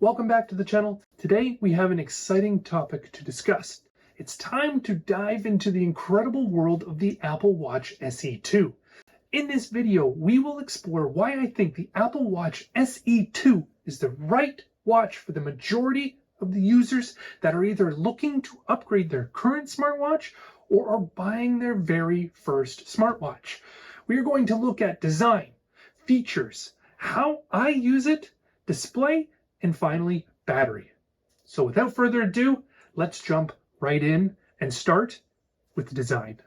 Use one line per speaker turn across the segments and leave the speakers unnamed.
Welcome back to the channel. Today we have an exciting topic to discuss. It's time to dive into the incredible world of the Apple Watch SE 2. In this video, we will explore why I think the Apple Watch SE 2 is the right watch for the majority of the users that are either looking to upgrade their current smartwatch or are buying their very first smartwatch. We are going to look at design, features, how I use it, display, and finally, battery. So without further ado, let's jump right in and start with the design.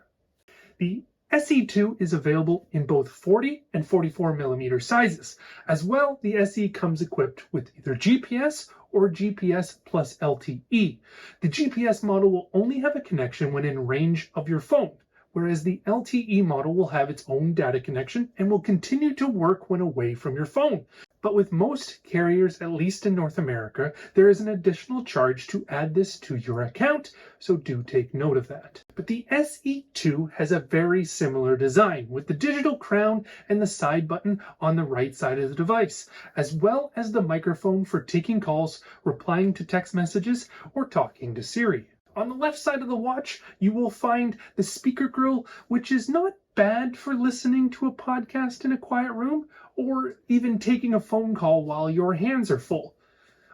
The SE2 is available in both 40 and 44 millimeter sizes. As well, the SE comes equipped with either GPS or GPS plus LTE. The GPS model will only have a connection when in range of your phone, whereas the LTE model will have its own data connection and will continue to work when away from your phone. But with most carriers, at least in North America, there is an additional charge to add this to your account, so do take note of that. But the SE2 has a very similar design, with the digital crown and the side button on the right side of the device, as well as the microphone for taking calls, replying to text messages, or talking to Siri. On the left side of the watch, you will find the speaker grill, which is not bad for listening to a podcast in a quiet room or even taking a phone call while your hands are full.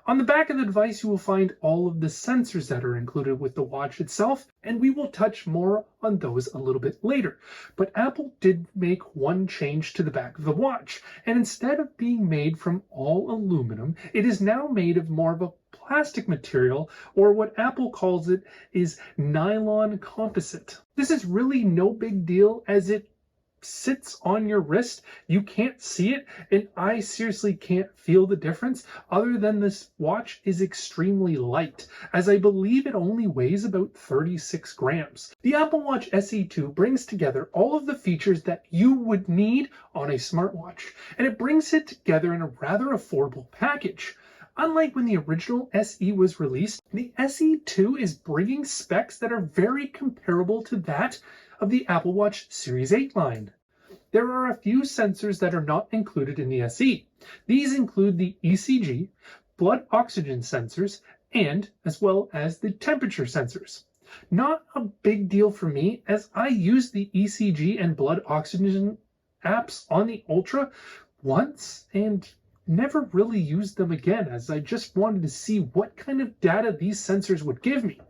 On the back of the device, you will find all of the sensors that are included with the watch itself, and we will touch more on those a little bit later. But Apple did make one change to the back of the watch, and instead of being made from all aluminum, it is now made of more of a plastic material, or what Apple calls it is nylon composite. This is really no big deal as it sits on your wrist. You can't see it, and I seriously can't feel the difference other than this watch is extremely light, as I believe it only weighs about 36 grams. The Apple Watch SE 2 brings together all of the features that you would need on a smartwatch, and it brings it together in a rather affordable package. Unlike when the original SE was released, the SE 2 is bringing specs that are very comparable to that of the Apple Watch Series 8 line. There are a few sensors that are not included in the SE. These include the ECG, blood oxygen sensors, and as well as the temperature sensors. Not a big deal for me, as I used the ECG and blood oxygen apps on the Ultra once and never really used them again, as I just wanted to see what kind of data these sensors would give me.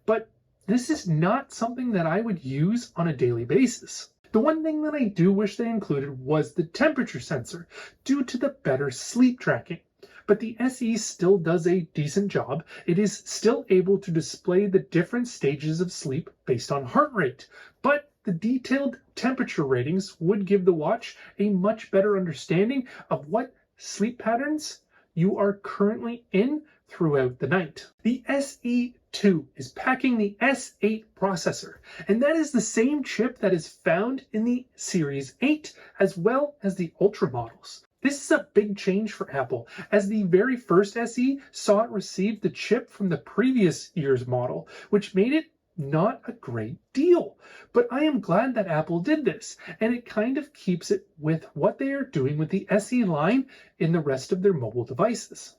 But this is not something that I would use on a daily basis. The one thing that I do wish they included was the temperature sensor, due to the better sleep tracking. But the SE still does a decent job. It is still able to display the different stages of sleep based on heart rate. But the detailed temperature ratings would give the watch a much better understanding of what sleep patterns you are currently in throughout the night. The SE2 is packing the S8 processor, and that is the same chip that is found in the Series 8 as well as the Ultra models. This is a big change for Apple, as the very first SE saw it receive the chip from the previous year's model, which made it not a great deal. But I am glad that Apple did this, and it kind of keeps it with what they are doing with the SE line in the rest of their mobile devices.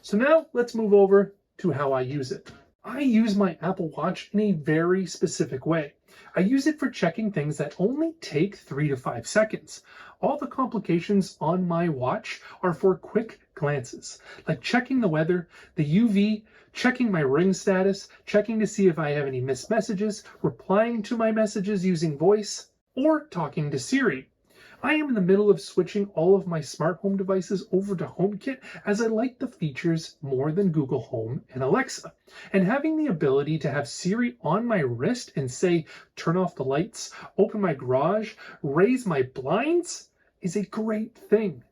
So now let's move over to how I use it. I use my Apple Watch in a very specific way. I use it for checking things that only take 3 to 5 seconds. All the complications on my watch are for quick glances, like checking the weather, the UV, checking my ring status, checking to see if I have any missed messages, replying to my messages using voice, or talking to Siri. I am in the middle of switching all of my smart home devices over to HomeKit, as I like the features more than Google Home and Alexa. And having the ability to have Siri on my wrist and say, turn off the lights, open my garage, raise my blinds, is a great thing.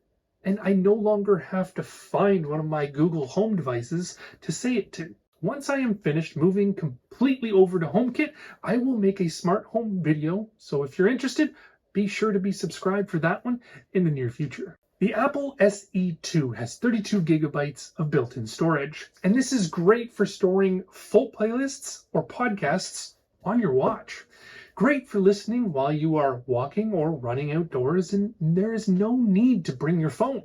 And I no longer have to find one of my Google Home devices to say it to. Once I am finished moving completely over to HomeKit, I will make a smart home video. So if you're interested, be sure to be subscribed for that one in the near future. The Apple SE2 has 32 gigabytes of built-in storage, and this is great for storing full playlists or podcasts on your watch. Great for listening while you are walking or running outdoors, and there is no need to bring your phone.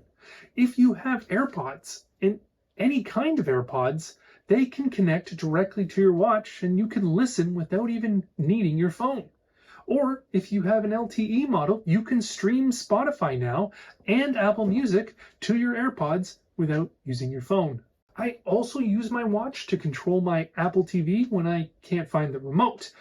If you have AirPods, and any kind of AirPods, they can connect directly to your watch and you can listen without even needing your phone. Or if you have an LTE model, you can stream Spotify now and Apple Music to your AirPods without using your phone. I also use my watch to control my Apple TV when I can't find the remote,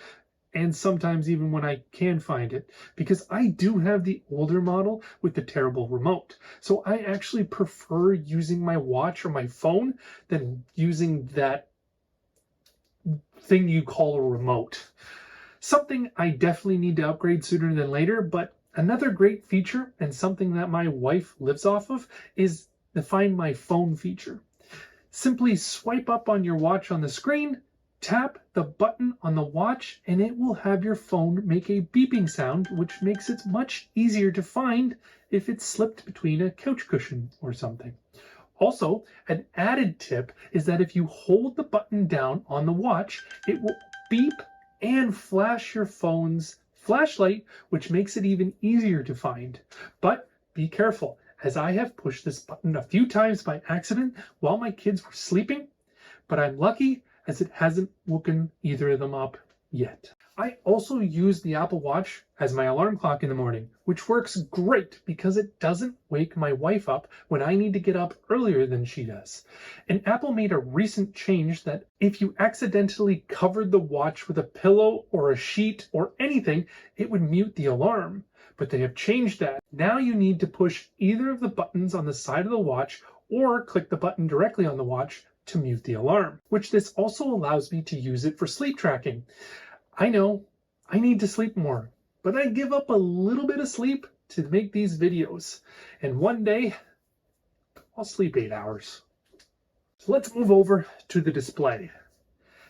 and sometimes even when I can find it, because I do have the older model with the terrible remote. So I actually prefer using my watch or my phone than using that thing you call a remote. Something I definitely need to upgrade sooner than later, but another great feature and something that my wife lives off of is the Find My Phone feature. Simply swipe up on your watch on the screen, tap the button on the watch, and it will have your phone make a beeping sound, which makes it much easier to find if it's slipped between a couch cushion or something. Also, an added tip is that if you hold the button down on the watch, it will beep and flash your phone's flashlight, which makes it even easier to find. But be careful, as I have pushed this button a few times by accident while my kids were sleeping, but I'm lucky as it hasn't woken either of them up yet. I also use the Apple Watch as my alarm clock in the morning, which works great because it doesn't wake my wife up when I need to get up earlier than she does. And Apple made a recent change that if you accidentally covered the watch with a pillow or a sheet or anything, it would mute the alarm. But they have changed that. Now you need to push either of the buttons on the side of the watch or click the button directly on the watch to mute the alarm, which this also allows me to use it for sleep tracking. I know, I need to sleep more, but I give up a little bit of sleep to make these videos. And one day, I'll sleep 8 hours. So let's move over to the display.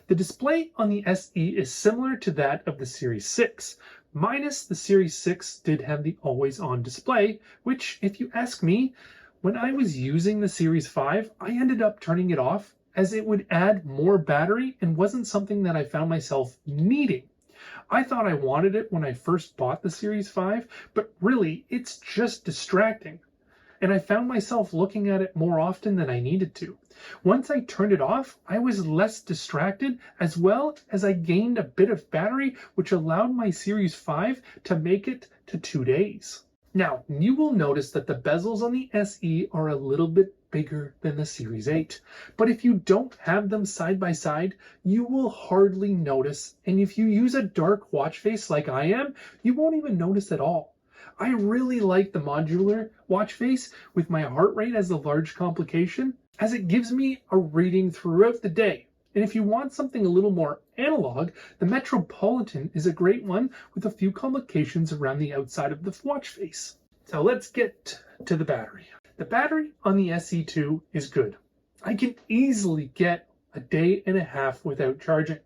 The display on the SE is similar to that of the Series 6, minus the Series 6 did have the always-on display, which, if you ask me, when I was using the Series 5, I ended up turning it off as it would add more battery and wasn't something that I found myself needing. I thought I wanted it when I first bought the Series 5, but really it's just distracting. And I found myself looking at it more often than I needed to. Once I turned it off, I was less distracted, as well as I gained a bit of battery, which allowed my Series 5 to make it to 2 days. Now, you will notice that the bezels on the SE are a little bit bigger than the Series 8. But if you don't have them side by side, you will hardly notice. And if you use a dark watch face like I am, you won't even notice at all. I really like the modular watch face with my heart rate as the large complication, as it gives me a reading throughout the day. And if you want something a little more analog, the Metropolitan is a great one with a few complications around the outside of the watch face. So let's get to the battery. The battery on the SE2 is good. I can easily get a day and a half without charging.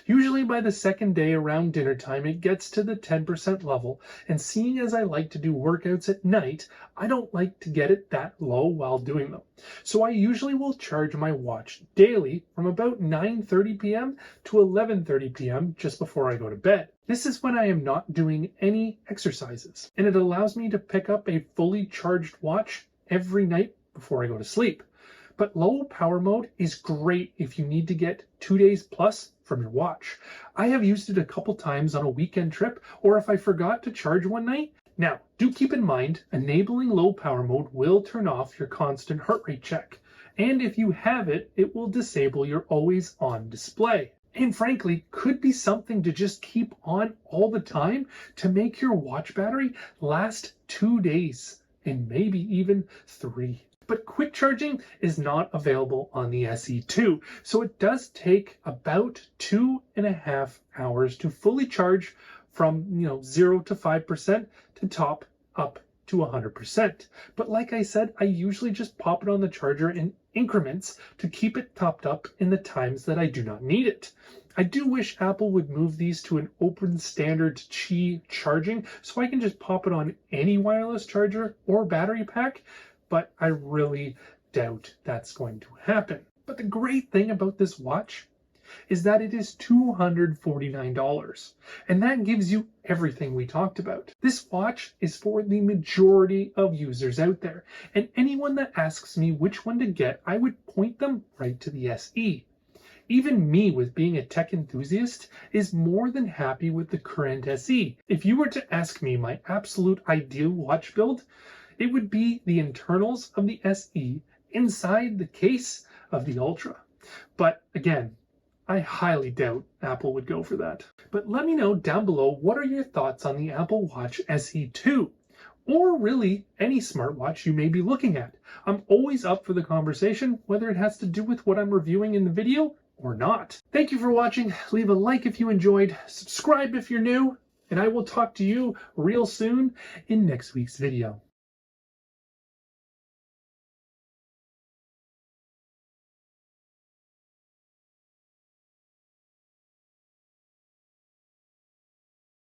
Usually by the second day around dinner time, it gets to the 10% level, and seeing as I like to do workouts at night, I don't like to get it that low while doing them. So I usually will charge my watch daily from about 9:30 p.m. to 11:30 p.m. just before I go to bed. This is when I am not doing any exercises, and it allows me to pick up a fully charged watch every night before I go to sleep. But low power mode is great if you need to get 2 days plus from your watch. I have used it a couple times on a weekend trip, or if I forgot to charge one night. Now, do keep in mind, enabling low power mode will turn off your constant heart rate check. And if you have it, it will disable your always on display. And frankly, could be something to just keep on all the time to make your watch battery last 2 days and maybe even 3. But quick charging is not available on the SE2, so it does take about 2.5 hours to fully charge from 0 to 5% to top up to 100%. But like I said, I usually just pop it on the charger in increments to keep it topped up in the times that I do not need it. I do wish Apple would move these to an open standard Qi charging so I can just pop it on any wireless charger or battery pack, but I really doubt that's going to happen. But the great thing about this watch is that it is $249. And that gives you everything we talked about. This watch is for the majority of users out there. And anyone that asks me which one to get, I would point them right to the SE. Even me, with being a tech enthusiast, is more than happy with the current SE. If you were to ask me my absolute ideal watch build, it would be the internals of the SE inside the case of the Ultra. But again, I highly doubt Apple would go for that. But let me know down below, what are your thoughts on the Apple Watch SE 2? Or really any smartwatch you may be looking at. I'm always up for the conversation, whether it has to do with what I'm reviewing in the video or not. Thank you for watching. Leave a like if you enjoyed, subscribe if you're new, and I will talk to you real soon in next week's video.